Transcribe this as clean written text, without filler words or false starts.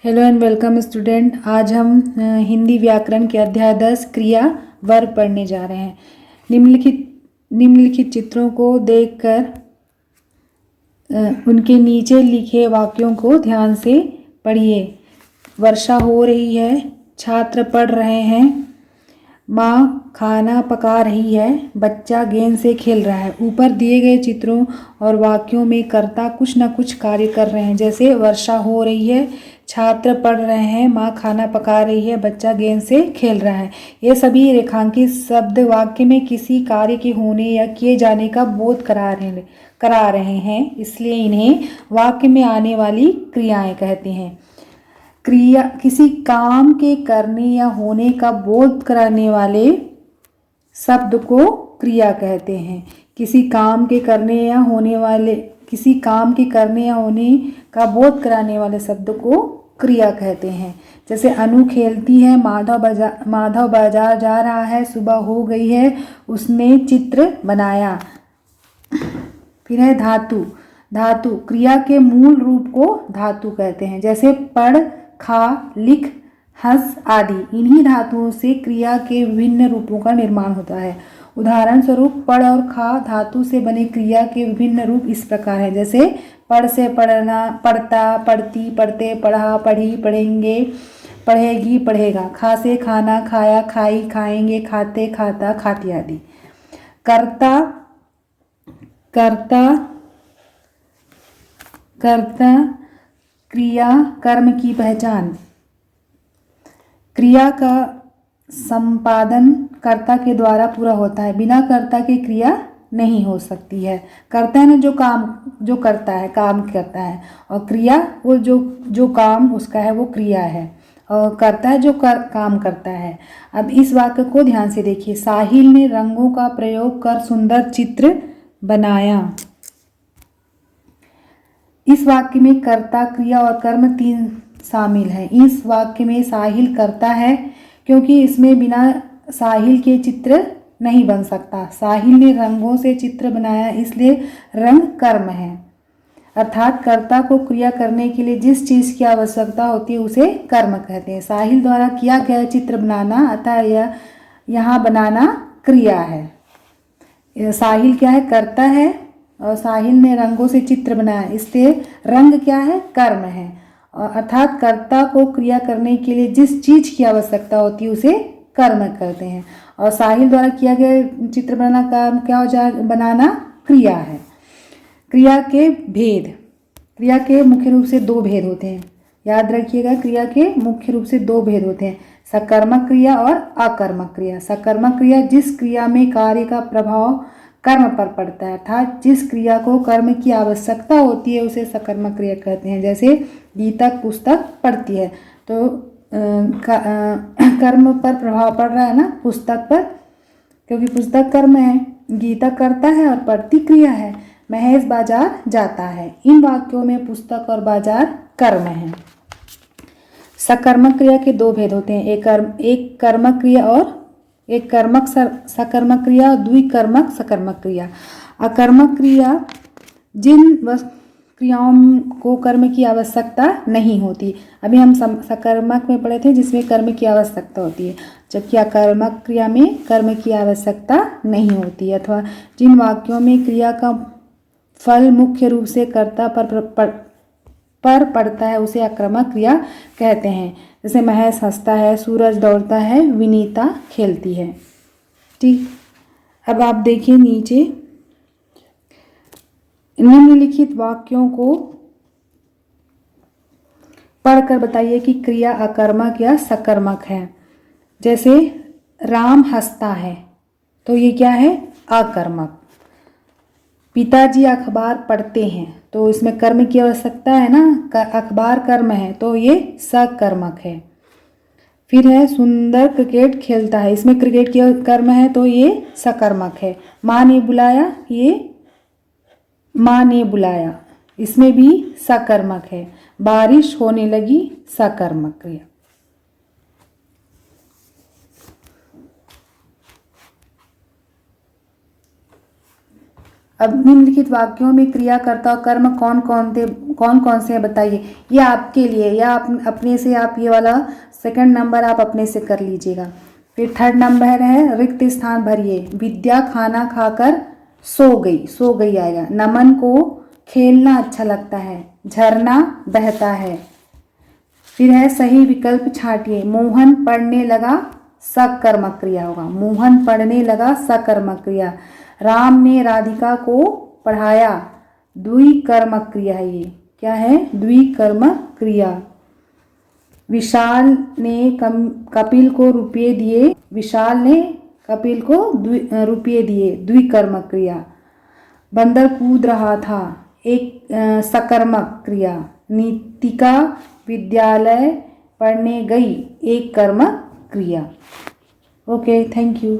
Hello and welcome student. आज हम हिंदी व्याकरण के अध्याय 10 क्रिया वर्ब पढ़ने जा रहे हैं। निम्नलिखित चित्रों को देखकर उनके नीचे लिखे वाक्यों को ध्यान से पढ़िए। वर्षा हो रही है, छात्र पढ़ रहे हैं, माँ खाना पका रही है, बच्चा गेंद से खेल रहा है। ऊपर दिए गए चित्रों और वाक्यों में कर्ता कुछ न कुछ कार्य कर रहे हैं, जैसे वर्षा हो रही है, छात्र पढ़ रहे हैं, माँ खाना पका रही है, बच्चा गेंद से खेल रहा है। ये सभी रेखांकित शब्द वाक्य में किसी कार्य के होने या किए जाने का बोध करा रहे हैं, इसलिए इन्हें वाक्य में आने वाली क्रियाएं कहते हैं। क्रिया किसी काम के करने या होने का बोध कराने वाले शब्द को क्रिया कहते हैं। किसी काम के करने या होने का बोध कराने वाले शब्द को क्रिया कहते हैं। जैसे अनु खेलती है, माधव बाजार जा रहा है, सुबह हो गई है, उसने चित्र बनाया। फिर है धातु क्रिया के मूल रूप को धातु कहते हैं, जैसे पढ़, खा, लिख, हंस आदि। इन्हीं धातुओं से क्रिया के विभिन्न रूपों का निर्माण होता है। उदाहरण स्वरूप पढ़ और खा धातु से बने क्रिया के विभिन्न रूप इस प्रकार हैं, जैसे पढ़ से पढ़ना, पढ़ता, पढ़ती, पढ़ते, पढ़ा, पढ़ी, पढ़ेंगे, पढ़ेगी, पढ़ेगा। खा से खाना, खाया, खाई, खाएंगे, खाते, खाता, खाती आदि। कर्ता क्रिया कर्म की पहचान। क्रिया का संपादन कर्ता के द्वारा पूरा होता है, बिना कर्ता के क्रिया नहीं हो सकती है। कर्ता ने जो करता है, और क्रिया वो जो काम उसका है वो क्रिया है, और कर्ता है जो काम करता है। अब इस वाक्य को ध्यान से देखिए। साहिल ने रंगों का प्रयोग कर सुंदर चित्र बनाया। इस वाक्य में कर्ता, क्रिया और कर्म तीन शामिल हैं। इस वाक्य में साहिल करता है, क्योंकि इसमें बिना साहिल के चित्र नहीं बन सकता। साहिल ने रंगों से चित्र बनाया, इसलिए रंग कर्म है। अर्थात कर्ता को क्रिया करने के लिए जिस चीज़ की आवश्यकता होती है उसे कर्म कहते हैं। साहिल द्वारा किया गया चित्र बनाना, अतः यह यहाँ बनाना क्रिया है। साहिल क्या है? कर्ता है, और साहिल ने रंगों से चित्र बनाया, इसलिए रंग क्या है? कर्म है। और अर्थात कर्ता को क्रिया करने के लिए जिस चीज़ की आवश्यकता होती है उसे कर्म कहते हैं। और साहिल द्वारा किया गया चित्र बनाना काम क्या हो जाए? बनाना क्रिया है। क्रिया के भेद। क्रिया के मुख्य रूप से दो भेद होते हैं, याद रखिएगा। क्रिया के मुख्य रूप से दो भेद होते हैं, सकर्मक क्रिया और अकर्मक क्रिया। सकर्मक क्रिया जिस क्रिया में कार्य का प्रभाव कर्म पर पड़ता है, अर्थात जिस क्रिया को कर्म की आवश्यकता होती है उसे सकर्मक क्रिया कहते हैं। जैसे गीता पुस्तक पढ़ती है, तो कर्म पर प्रभाव पड़ रहा है ना पुस्तक पर, क्योंकि पुस्तक कर्म है, गीता करता है और पढ़ती क्रिया है। महेश बाजार जाता है। इन वाक्यों में पुस्तक और बाजार कर्म है। सकर्मक क्रिया के दो भेद होते हैं, एक कर्मक क्रिया और एक कर्मक सकर्मक क्रिया और द्विकर्मक सकर्मक क्रिया। अकर्मक क्रिया जिन क्रियाओं को कर्म की आवश्यकता नहीं होती। अभी हम सकर्मक में पढ़े थे जिसमें कर्म की आवश्यकता होती है, जबकि अकर्मक क्रिया में कर्म की आवश्यकता नहीं होती, अथवा जिन वाक्यों में क्रिया का फल मुख्य रूप से कर्ता पर पड़ता है उसे अकर्मक क्रिया कहते हैं। जैसे महेश हंसता है, सूरज दौड़ता है, विनीता खेलती है। ठीक, अब आप देखिए नीचे निम्नलिखित वाक्यों को पढ़कर बताइए कि क्रिया अकर्मक या सकर्मक है। जैसे राम हंसता है, तो ये क्या है? अकर्मक। पिताजी अखबार पढ़ते हैं, तो इसमें कर्म की आवश्यकता है ना, अखबार कर्म है, तो ये सकर्मक है। फिर है सुंदर क्रिकेट खेलता है, इसमें क्रिकेट की कर्म है, तो ये सकर्मक है। माँ ने बुलाया, ये माँ ने बुलाया, इसमें भी सकर्मक है। बारिश होने लगी, सकर्मक क्रिया। अब निम्नलिखित वाक्यों में क्रियाकर्ता और कर्म कौन कौन से हैं बताइए। ये आपके लिए, या अपने से आप ये वाला सेकंड नंबर आप अपने से कर लीजिएगा। फिर थर्ड नंबर है रिक्त स्थान भरिए। विद्या खाना खाकर सो गई आएगा। नमन को खेलना अच्छा लगता है। झरना बहता है। फिर है सही विकल्प छांटिए। मोहन पढ़ने लगा, सकर्मक क्रिया होगा। मोहन पढ़ने लगा, सकर्मक क्रिया। राम ने राधिका को पढ़ाया, द्विकर्मक क्रिया है। ये क्या है? द्विकर्मक क्रिया। विशाल ने कपिल को रुपये दिए। विशाल ने कपिल को रुपये दिए, द्विकर्मक क्रिया। बंदर कूद रहा था, एक सकर्मक क्रिया। नीतिका विद्यालय पढ़ने गई, एक कर्मक क्रिया। Okay, thank you.